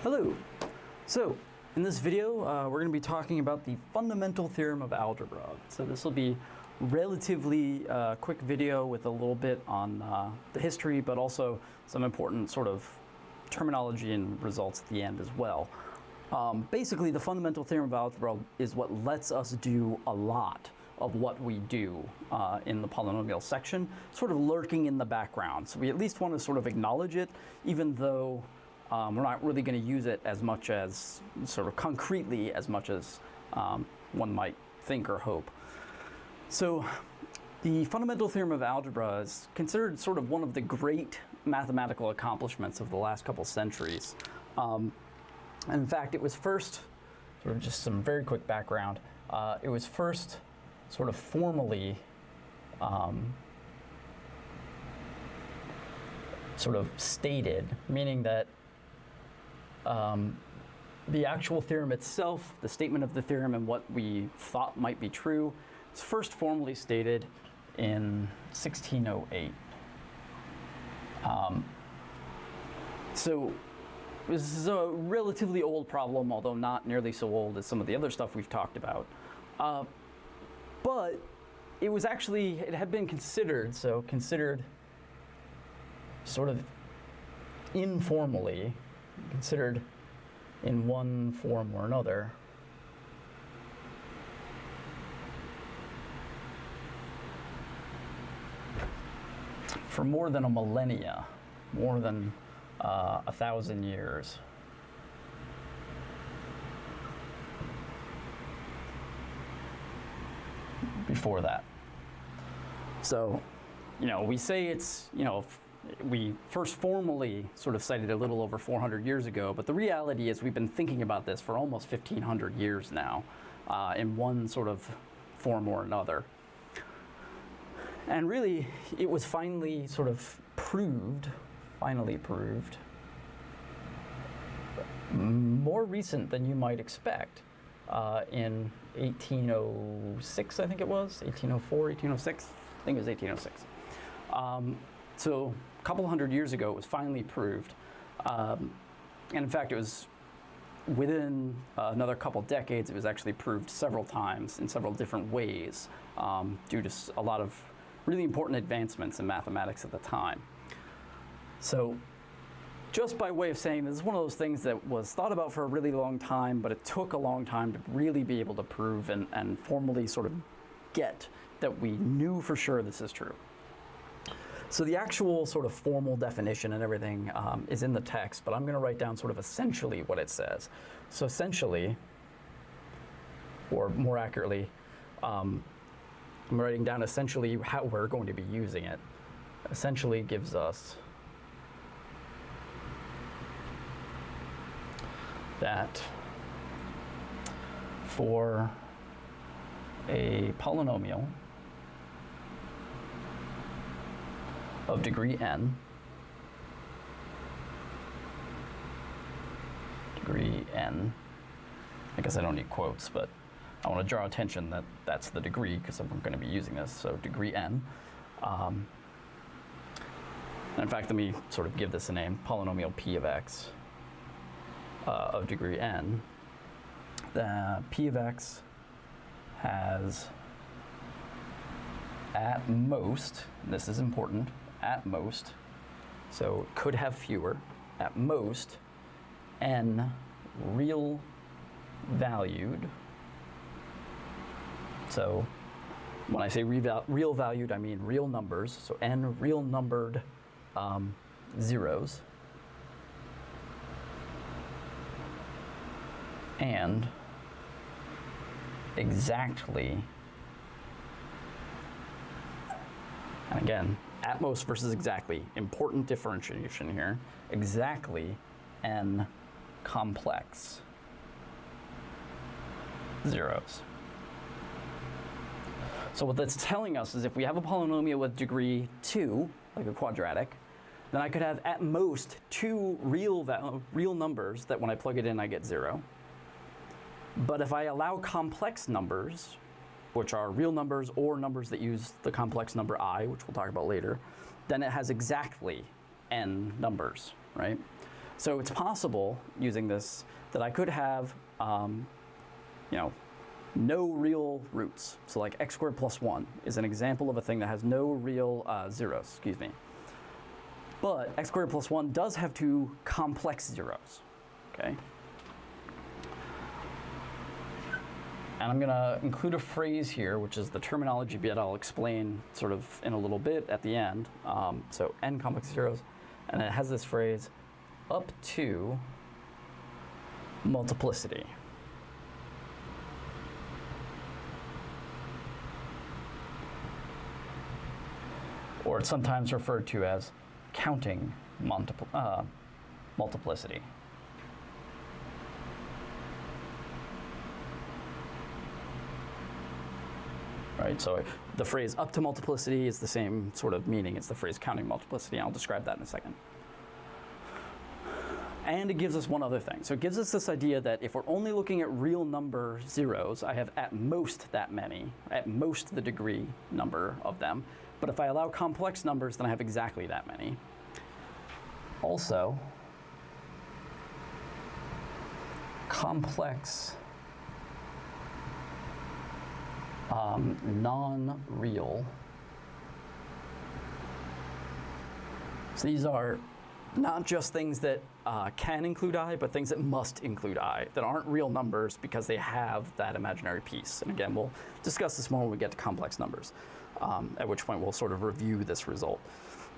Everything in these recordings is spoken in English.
Hello! So, in this video, we're going to be talking about the Fundamental Theorem of Algebra. So this will be relatively quick video with a little bit on the history, but also some important sort of terminology and results at the end as well. Basically, the Fundamental Theorem of Algebra is what lets us do a lot of what we do in the polynomial section, sort of lurking in the background. So we at least want to sort of acknowledge it, even though we're not really going to use it as much as, sort of concretely, as much as one might think or hope. So the Fundamental Theorem of Algebra is considered sort of one of the great mathematical accomplishments of the last couple centuries. And in fact, it was first, sort of just some very quick background, it was first sort of formally sort of stated, meaning that the actual theorem itself, the statement of the theorem and what we thought might be true, was first formally stated in 1608. So this is a relatively old problem, although not nearly so old as some of the other stuff we've talked about. But it was actually, it had been considered, so considered sort of informally, considered in one form or another for more than a millennia, more than 1,000 years. Before that. So, you know, we say it's, you know, we first formally sort of cited a little over 400 years ago, but the reality is we've been thinking about this for almost 1,500 years now, in one sort of form or another. And really, it was finally sort of proved, more recent than you might expect, in 1806, I think it was, 1804, 1806, I think it was 1806. So a couple hundred years ago, it was finally proved. And in fact, it was within another couple decades, it was actually proved several times in several different ways due to a lot of really important advancements in mathematics at the time. So just by way of saying, this is one of those things that was thought about for a really long time, but it took a long time to really be able to prove and formally sort of get that we knew for sure this is true. So the actual sort of formal definition and everything is in the text, but I'm going to write down sort of essentially what it says. So essentially, or more accurately, I'm writing down essentially how we're going to be using it. Essentially gives us that for a polynomial of degree n, I guess I don't need quotes, but I want to draw attention that that's the degree because I'm going to be using this, so degree n. And in fact, let me sort of give this a name, polynomial p of x of degree n. The p of x has at most, this is important, at most, so it could have fewer, at most, n real valued. So when I say real valued, I mean real numbers, so n real numbered zeros, and exactly, and again, at most versus exactly, important differentiation here, exactly n complex zeros. So what that's telling us is if we have a polynomial with degree 2, like a quadratic, then I could have at most 2 real numbers that when I plug it in I get 0. But if I allow complex numbers, which are real numbers or numbers that use the complex number I, which we'll talk about later, then it has exactly n numbers, right? So it's possible, using this, that I could have, no real roots. So like x squared plus 1 is an example of a thing that has no real zeros, excuse me. But x squared plus 1 does have two complex zeros, okay? And I'm going to include a phrase here, which is the terminology bit I'll explain sort of in a little bit at the end. So n complex zeros, and it has this phrase, up to multiplicity. Or it's sometimes referred to as counting multiplicity. Right, so the phrase up to multiplicity is the same sort of meaning as the phrase counting multiplicity. I'll describe that in a second. And it gives us one other thing. So it gives us this idea that if we're only looking at real number zeros, I have at most that many, at most the degree number of them. But if I allow complex numbers, then I have exactly that many. Also, complex non-real. So these are not just things that can include I, but things that must include I, that aren't real numbers because they have that imaginary piece. And again, we'll discuss this more when we get to complex numbers, at which point we'll sort of review this result.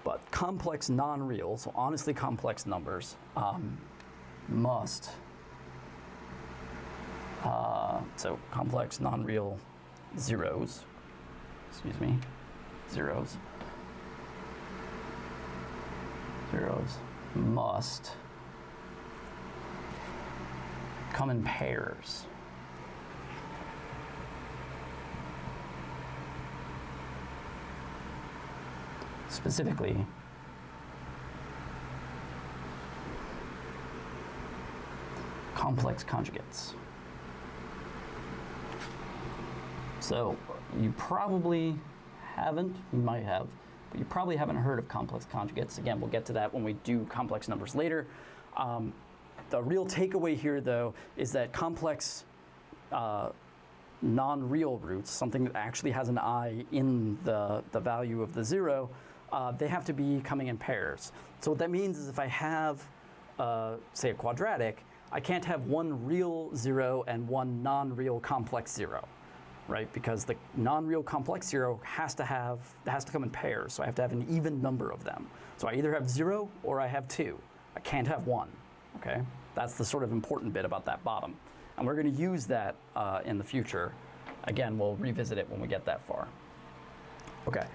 But complex non-real, so honestly complex numbers, must, so complex non-real zeros, zeros must come in pairs. Specifically, complex conjugates. So you probably haven't, you might have, but you probably haven't heard of complex conjugates. Again, we'll get to that when we do complex numbers later. The real takeaway here, though, is that complex non-real roots, something that actually has an I in the value of the zero, they have to be coming in pairs. So what that means is if I have, say, a quadratic, I can't have one real zero and one non-real complex zero, right? Because the non-real complex zero has to come in pairs, so I have to have an even number of them. So I either have 0 or I have 2. I can't have 1, okay? That's the sort of important bit about that bottom. And we're going to use that in the future. Again, we'll revisit it when we get that far. Okay,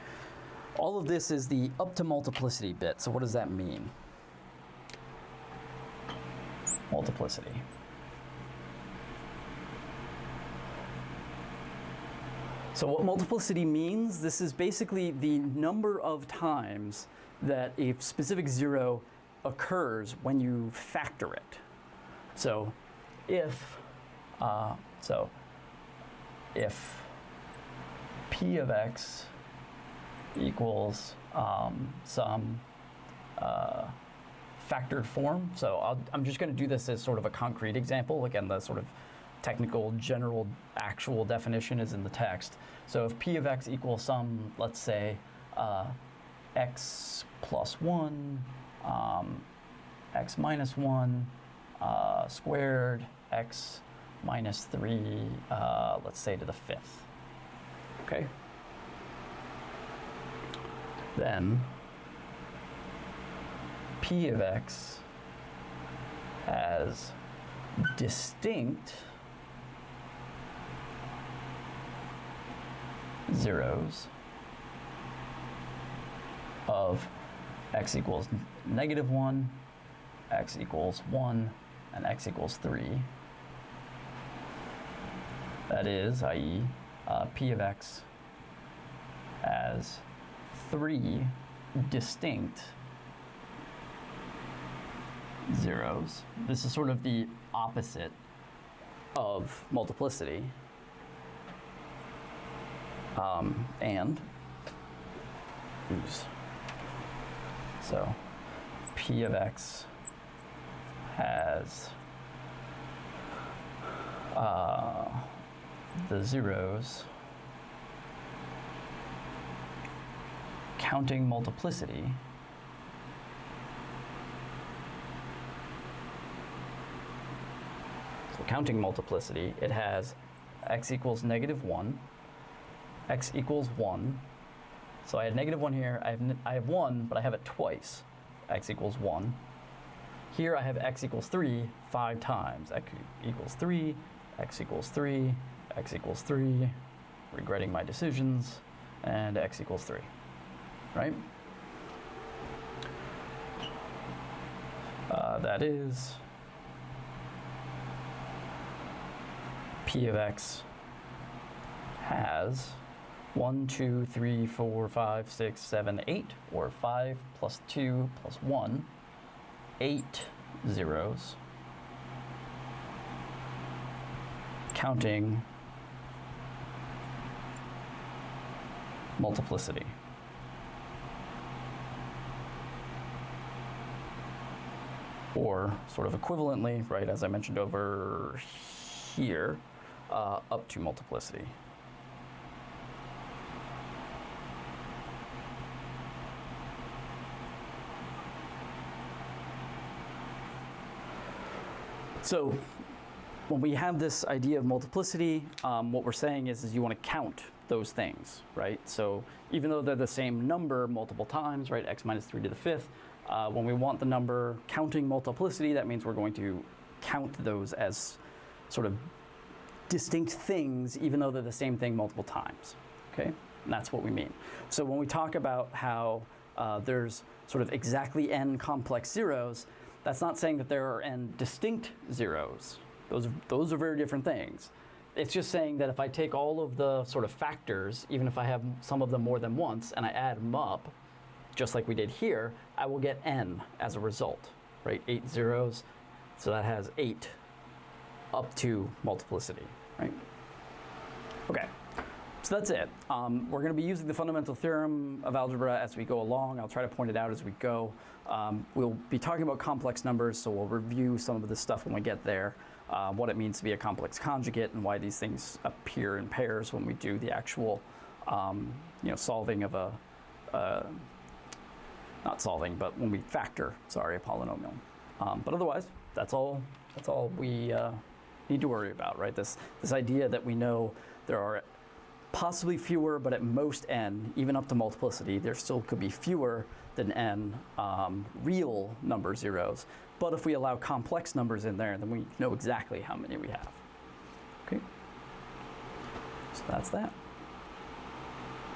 all of this is the up to multiplicity bit, so what does that mean? Multiplicity. So what multiplicity means, this is basically the number of times that a specific zero occurs when you factor it. So if p of x equals some factored form, so I'm just going to do this as sort of a concrete example. Again, the sort of technical, general, actual definition is in the text. So if p of x equals some, let's say, x plus 1, x minus 1, squared, x minus 3, let's say to the 5th. Okay? Then p of x has distinct zeros of x equals -1, x equals 1, and x equals 3. That is, i.e., p of x has 3 distinct zeros. This is sort of the opposite of multiplicity. So p of x has the zeros counting multiplicity counting multiplicity, it has x equals -1, x equals 1. So I had -1 here, I have 1, but I have it twice, x equals 1. Here I have x equals 3 5 times, x equals 3, x equals 3, x equals 3, regretting my decisions, and x equals 3, right? That is P of x has 1, 2, 3, 4, 5, 6, 7, 8, or 5 plus 2 plus 1, 8 zeros, counting multiplicity. Or sort of equivalently, right, as I mentioned over here, up to multiplicity. So when we have this idea of multiplicity, what we're saying is you want to count those things, right? So even though they're the same number multiple times, right, x minus 3 to the 5th, when we want the number counting multiplicity, that means we're going to count those as sort of distinct things, even though they're the same thing multiple times, okay? And that's what we mean. So when we talk about how there's sort of exactly n complex zeros, that's not saying that there are n distinct zeros. Those are very different things. It's just saying that if I take all of the sort of factors, even if I have some of them more than once, and I add them up, just like we did here, I will get n as a result, right? 8 zeros, so that has 8 up to multiplicity, right? Okay, so that's it. We're going to be using the fundamental theorem of algebra as we go along. I'll try to point it out as we go. We'll be talking about complex numbers, so we'll review some of this stuff when we get there, what it means to be a complex conjugate and why these things appear in pairs when we do the actual solving of a, not solving, but when we factor, sorry, a polynomial. But otherwise, that's all we need to worry about, right? This idea that we know there are possibly fewer, but at most n, even up to multiplicity, there still could be fewer than n real number zeros. But if we allow complex numbers in there, then we know exactly how many we have. Okay? So that's that.